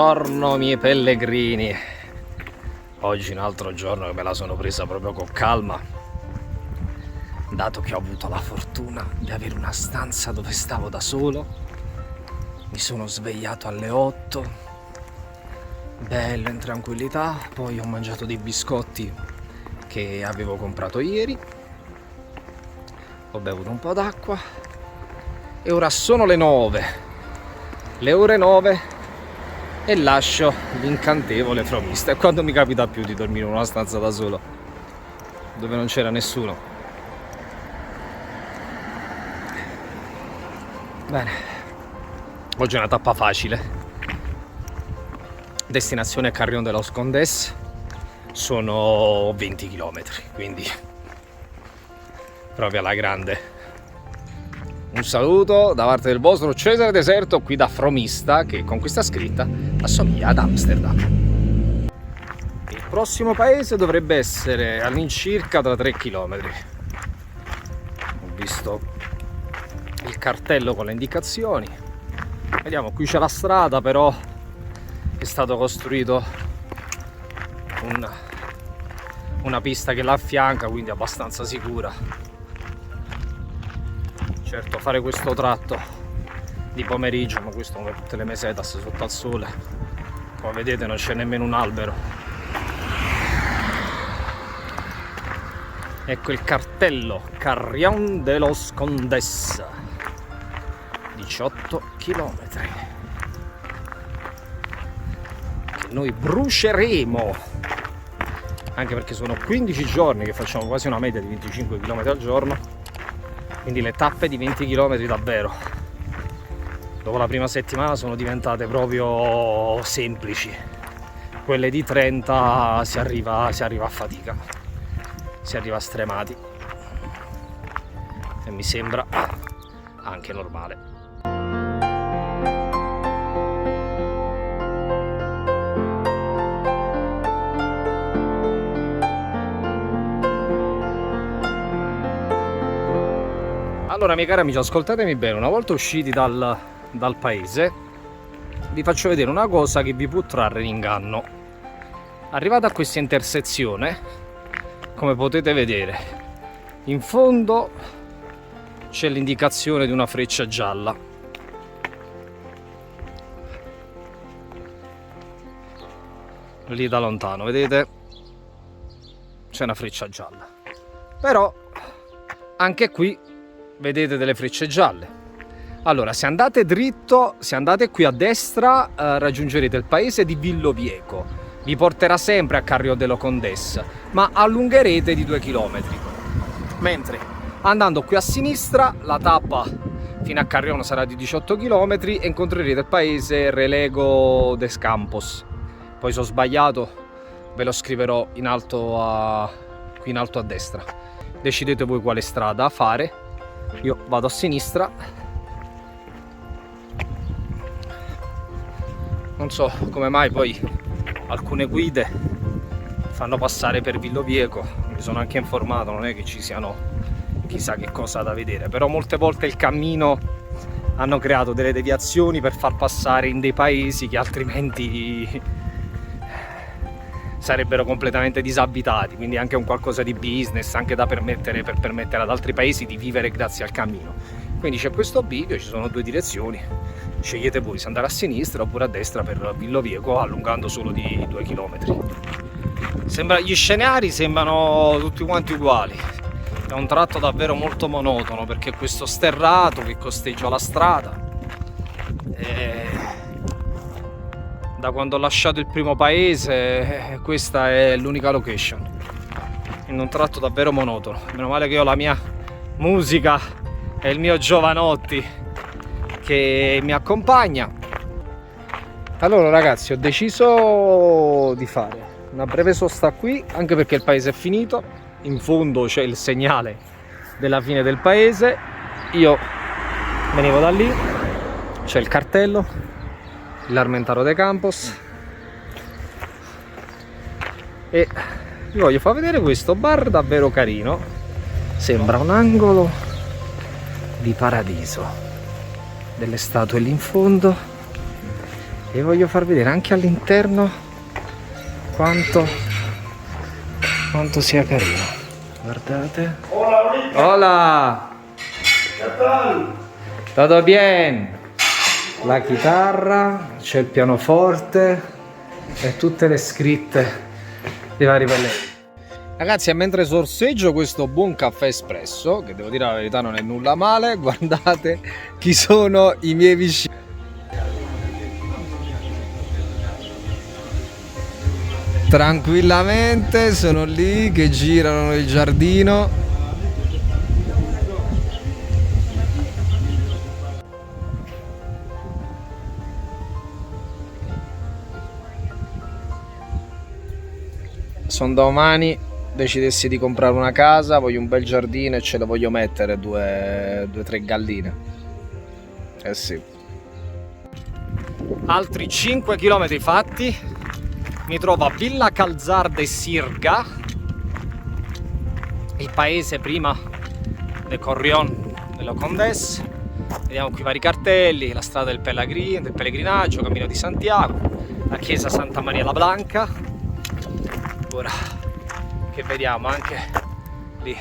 Buongiorno miei pellegrini. Oggi un altro giorno che me la sono presa proprio con calma, dato che ho avuto la fortuna di avere una stanza dove stavo da solo. Mi sono svegliato alle 8, bello in tranquillità, poi ho mangiato dei biscotti che avevo comprato ieri, ho bevuto un po' d'acqua e ora sono le ore 9 e lascio l'incantevole Fromista. E quando mi capita più di dormire in una stanza da solo dove non c'era nessuno. Bene, oggi è una tappa facile, destinazione Carrión de los Condes, sono 20 km, quindi proprio alla grande. Un saluto da parte del vostro Cesare Deserto qui da Fromista, che con questa scritta assomiglia ad Amsterdam. Il prossimo paese dovrebbe essere all'incirca tra 3 km. Ho visto il cartello con le indicazioni. Vediamo, qui c'è la strada, però è stato costruito una pista che la affianca, quindi è abbastanza sicura. Certo, fare questo tratto di pomeriggio, ma questo come tutte le mesetas sotto al sole, come vedete non c'è nemmeno un albero. Ecco il cartello, Carrión de los Condes, 18 km che noi bruceremo, anche perché sono 15 giorni che facciamo quasi una media di 25 km al giorno. Quindi le tappe di 20 km davvero, dopo la prima settimana, sono diventate proprio semplici. Quelle di 30 si arriva a fatica, si arriva a stremati, e mi sembra anche normale. Allora, miei cari amici, ascoltatemi bene, una volta usciti dal paese vi faccio vedere una cosa che vi può trarre in inganno. Arrivata a questa intersezione, come potete vedere, in fondo c'è l'indicazione di una freccia gialla. Lì da lontano, vedete? C'è una freccia gialla. Però anche qui vedete delle frecce gialle. Allora, se andate dritto, se andate qui a destra, raggiungerete il paese di Villovieco. Vi porterà sempre a Carrión de los Condes, ma allungherete di 2 km. Mentre andando qui a sinistra, la tappa fino a Carrión sarà di 18 km e incontrerete il paese Relego des Campos. Poi se ho sbagliato ve lo scriverò in alto qui in alto a destra. Decidete voi quale strada fare. Io vado a sinistra. Non so come mai poi alcune guide fanno passare per Villovieco, mi sono anche informato, non è che ci siano chissà che cosa da vedere, però molte volte il cammino hanno creato delle deviazioni per far passare in dei paesi che altrimenti sarebbero completamente disabitati, quindi anche un qualcosa di business, anche da permettere ad altri paesi di vivere grazie al cammino. Quindi c'è questo bivio, ci sono 2 direzioni, scegliete voi se andare a sinistra oppure a destra per Villovieco, allungando solo di 2 km. Gli scenari sembrano tutti quanti uguali, è un tratto davvero molto monotono perché questo sterrato che costeggia la strada. Da quando ho lasciato il primo paese, questa è l'unica location, in un tratto davvero monotono. Meno male che ho la mia musica e il mio Giovanotti che mi accompagna. Allora ragazzi, ho deciso di fare una breve sosta qui, anche perché il paese è finito. In fondo c'è il segnale della fine del paese, io venivo da lì, c'è il cartello l'Armentaro de Campos, e vi voglio far vedere questo bar davvero carino, sembra un angolo di paradiso, delle statue lì in fondo Vi voglio far vedere anche all'interno quanto sia carino. Guardate. Hola. Todo bien. La chitarra, c'è il pianoforte e tutte le scritte dei vari pallini. Ragazzi, e mentre sorseggio questo buon caffè espresso, che devo dire la verità non è nulla male, guardate chi sono i miei vicini. Tranquillamente sono lì che girano nel giardino. Sono domani decidessi di comprare una casa, voglio un bel giardino e ce le voglio mettere due o tre galline. Eh sì. Altri 5 km fatti, mi trovo a Villa Calzar de Sirga, il paese prima del Corrión dello Condés. Vediamo qui i vari cartelli, la strada del pellegrinaggio, Cammino di Santiago, la chiesa Santa Maria la Blanca. Ora che vediamo anche lì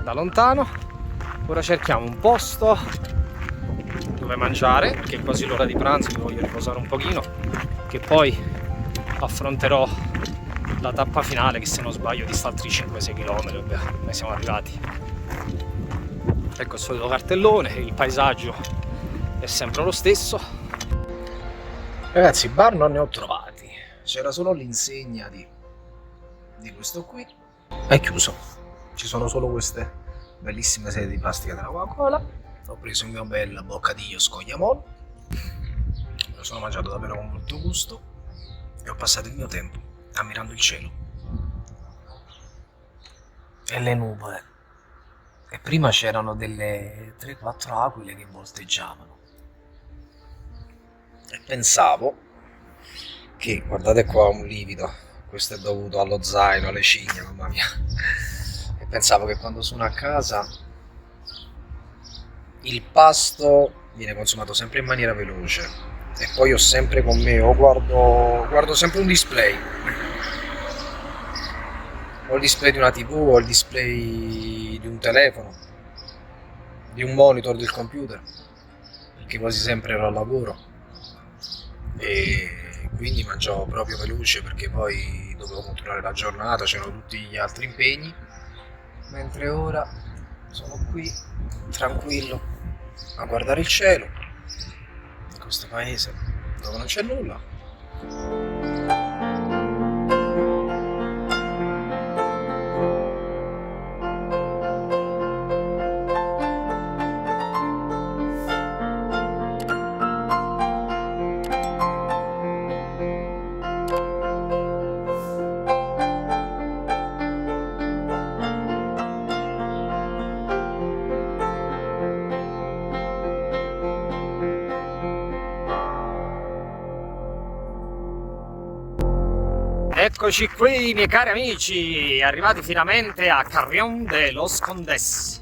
da lontano, ora cerchiamo un posto dove mangiare, perché è quasi l'ora di pranzo, mi voglio riposare un pochino, che poi affronterò la tappa finale, che se non sbaglio dista altri 5-6 km, ne siamo arrivati. Ecco il solito cartellone, il paesaggio è sempre lo stesso. Ragazzi, bar non ne ho trovati, c'era solo l'insegna di questo qui, è chiuso, ci sono solo queste bellissime sedie di plastica della Coca-Cola. Ho preso il mio bel boccadillo scogliamolo, me lo sono mangiato davvero con molto gusto e ho passato il mio tempo ammirando il cielo e le nuvole, e prima c'erano delle 3-4 aquile che volteggiavano e pensavo che, guardate qua, un livido, questo è dovuto allo zaino, alle cigne, mamma mia, e pensavo che quando sono a casa il pasto viene consumato sempre in maniera veloce e poi ho sempre con me, o guardo sempre un display, o il display di una TV, o il display di un telefono, di un monitor del computer, perché quasi sempre ero al lavoro e quindi mangiavo proprio veloce, perché poi dovevo continuare la giornata, c'erano tutti gli altri impegni, mentre ora sono qui tranquillo a guardare il cielo in questo paese dove non c'è nulla. Eccoci qui, miei cari amici, arrivati finalmente a Carrión de los Condés.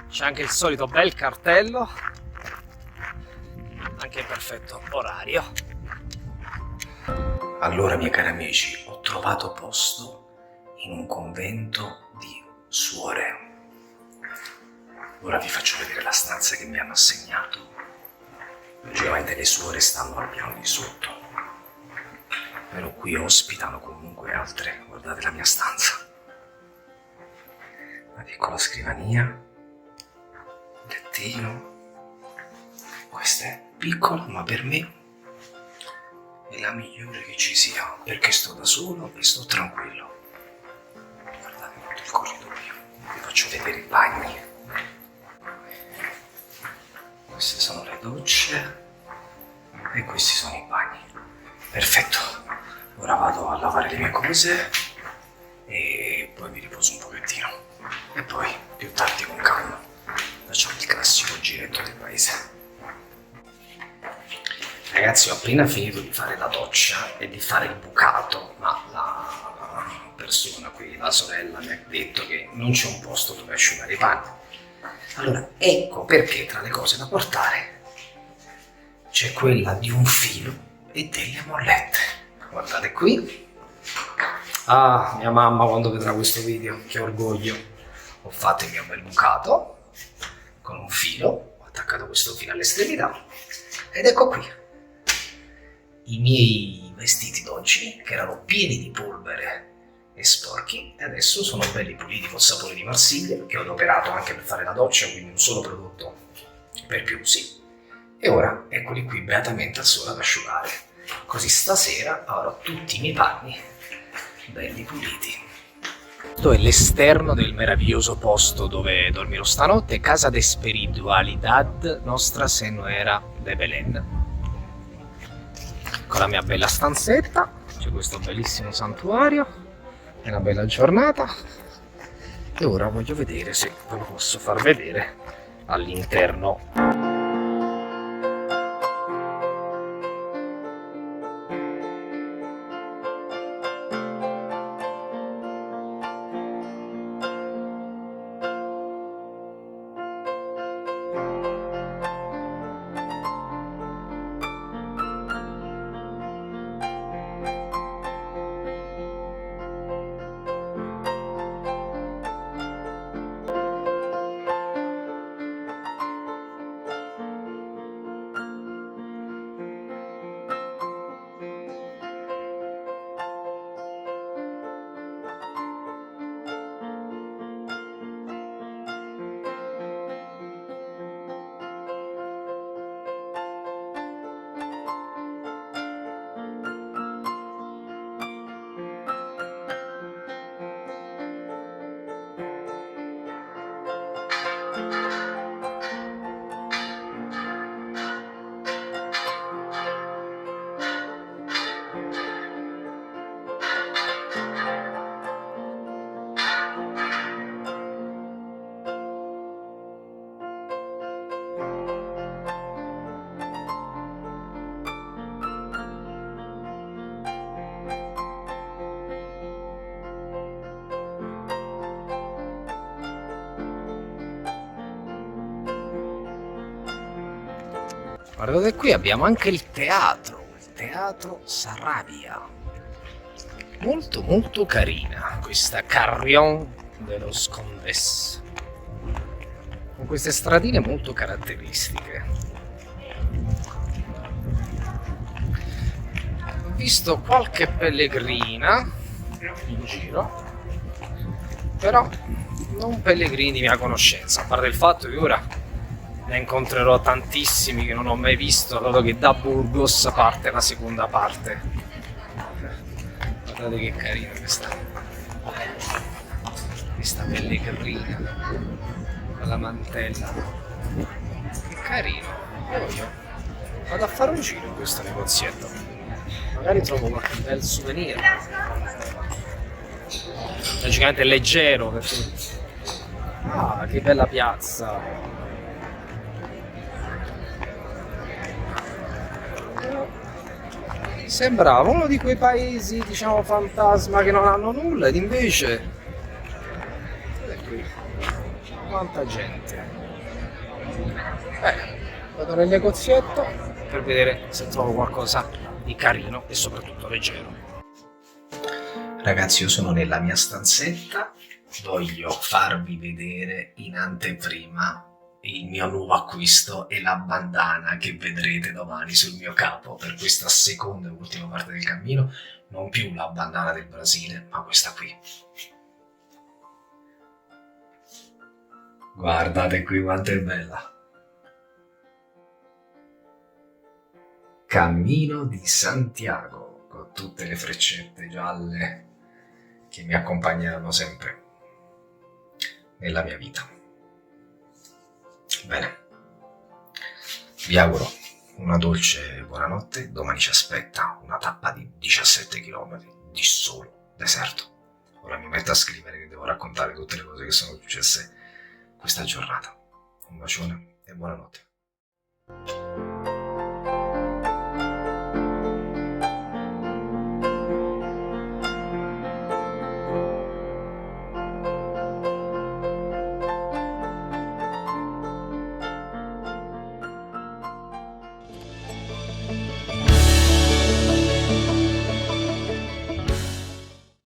C'è anche il solito bel cartello, anche in perfetto orario. Allora, miei cari amici, ho trovato posto in un convento di suore. Ora vi faccio vedere la stanza che mi hanno assegnato. Logicamente le suore stanno al piano di sotto, però qui ospitano comunque altre. Guardate la mia stanza, una piccola scrivania, un lettino. Questa è piccola, ma per me è la migliore che ci sia, perché sto da solo e sto tranquillo. Guardate tutto il corridoio, vi faccio vedere i bagni. Queste sono le docce e questi sono i bagni. Perfetto. Ora vado a lavare le mie cose e poi mi riposo un pochettino. E poi più tardi con calma facciamo il classico giretto del paese. Ragazzi, ho appena finito di fare la doccia e di fare il bucato, ma la persona qui, la sorella, mi ha detto che non c'è un posto dove asciugare i panni. Allora, ecco perché tra le cose da portare c'è quella di un filo e delle mollette. Guardate qui. Ah, mia mamma quando vedrà questo video, che orgoglio. Ho fatto il mio bel bucato con un filo, ho attaccato questo filo all'estremità ed ecco qui i miei vestiti d'oggi che erano pieni di polvere e sporchi e adesso sono belli puliti col sapone di Marsiglia, che ho adoperato anche per fare la doccia, quindi un solo prodotto per più usi. E ora eccoli qui beatamente al sole ad asciugare, così stasera avrò tutti i miei panni belli puliti. Questo è l'esterno del meraviglioso posto dove dormirò stanotte, Casa de Espiritualidad Nostra Señora de Belén. Con la mia bella stanzetta, c'è questo bellissimo santuario, è una bella giornata e ora voglio vedere se ve lo posso far vedere all'interno. Guardate qui abbiamo anche il teatro Sarabia, molto molto carina questa Carrión de los Condes, con queste stradine molto caratteristiche. Ho visto qualche pellegrina in giro, però non pellegrini di mia conoscenza, a parte il fatto che ora ne incontrerò tantissimi che non ho mai visto, dato che da Burgos parte la seconda parte. Guardate che carina questa pellegrina con la mantella, che carino. Io vado a fare un giro in questo negozietto, magari trovo qualche bel souvenir. Logicamente è leggero perché... Ah, che bella piazza! Sembrava uno di quei paesi, diciamo, fantasma che non hanno nulla ed invece... Guardate qui, quanta gente. Vado nel negozietto per vedere se trovo qualcosa di carino e soprattutto leggero. Ragazzi, io sono nella mia stanzetta, voglio farvi vedere in anteprima il mio nuovo acquisto e la bandana che vedrete domani sul mio capo per questa seconda e ultima parte del cammino, non più la bandana del Brasile, ma questa qui. Guardate qui quanto è bella. Cammino di Santiago, con tutte le freccette gialle che mi accompagneranno sempre nella mia vita. Bene, vi auguro una dolce buonanotte. Domani ci aspetta una tappa di 17 km di solo deserto. Ora mi metto a scrivere che devo raccontare tutte le cose che sono successe questa giornata. Un bacione e buonanotte.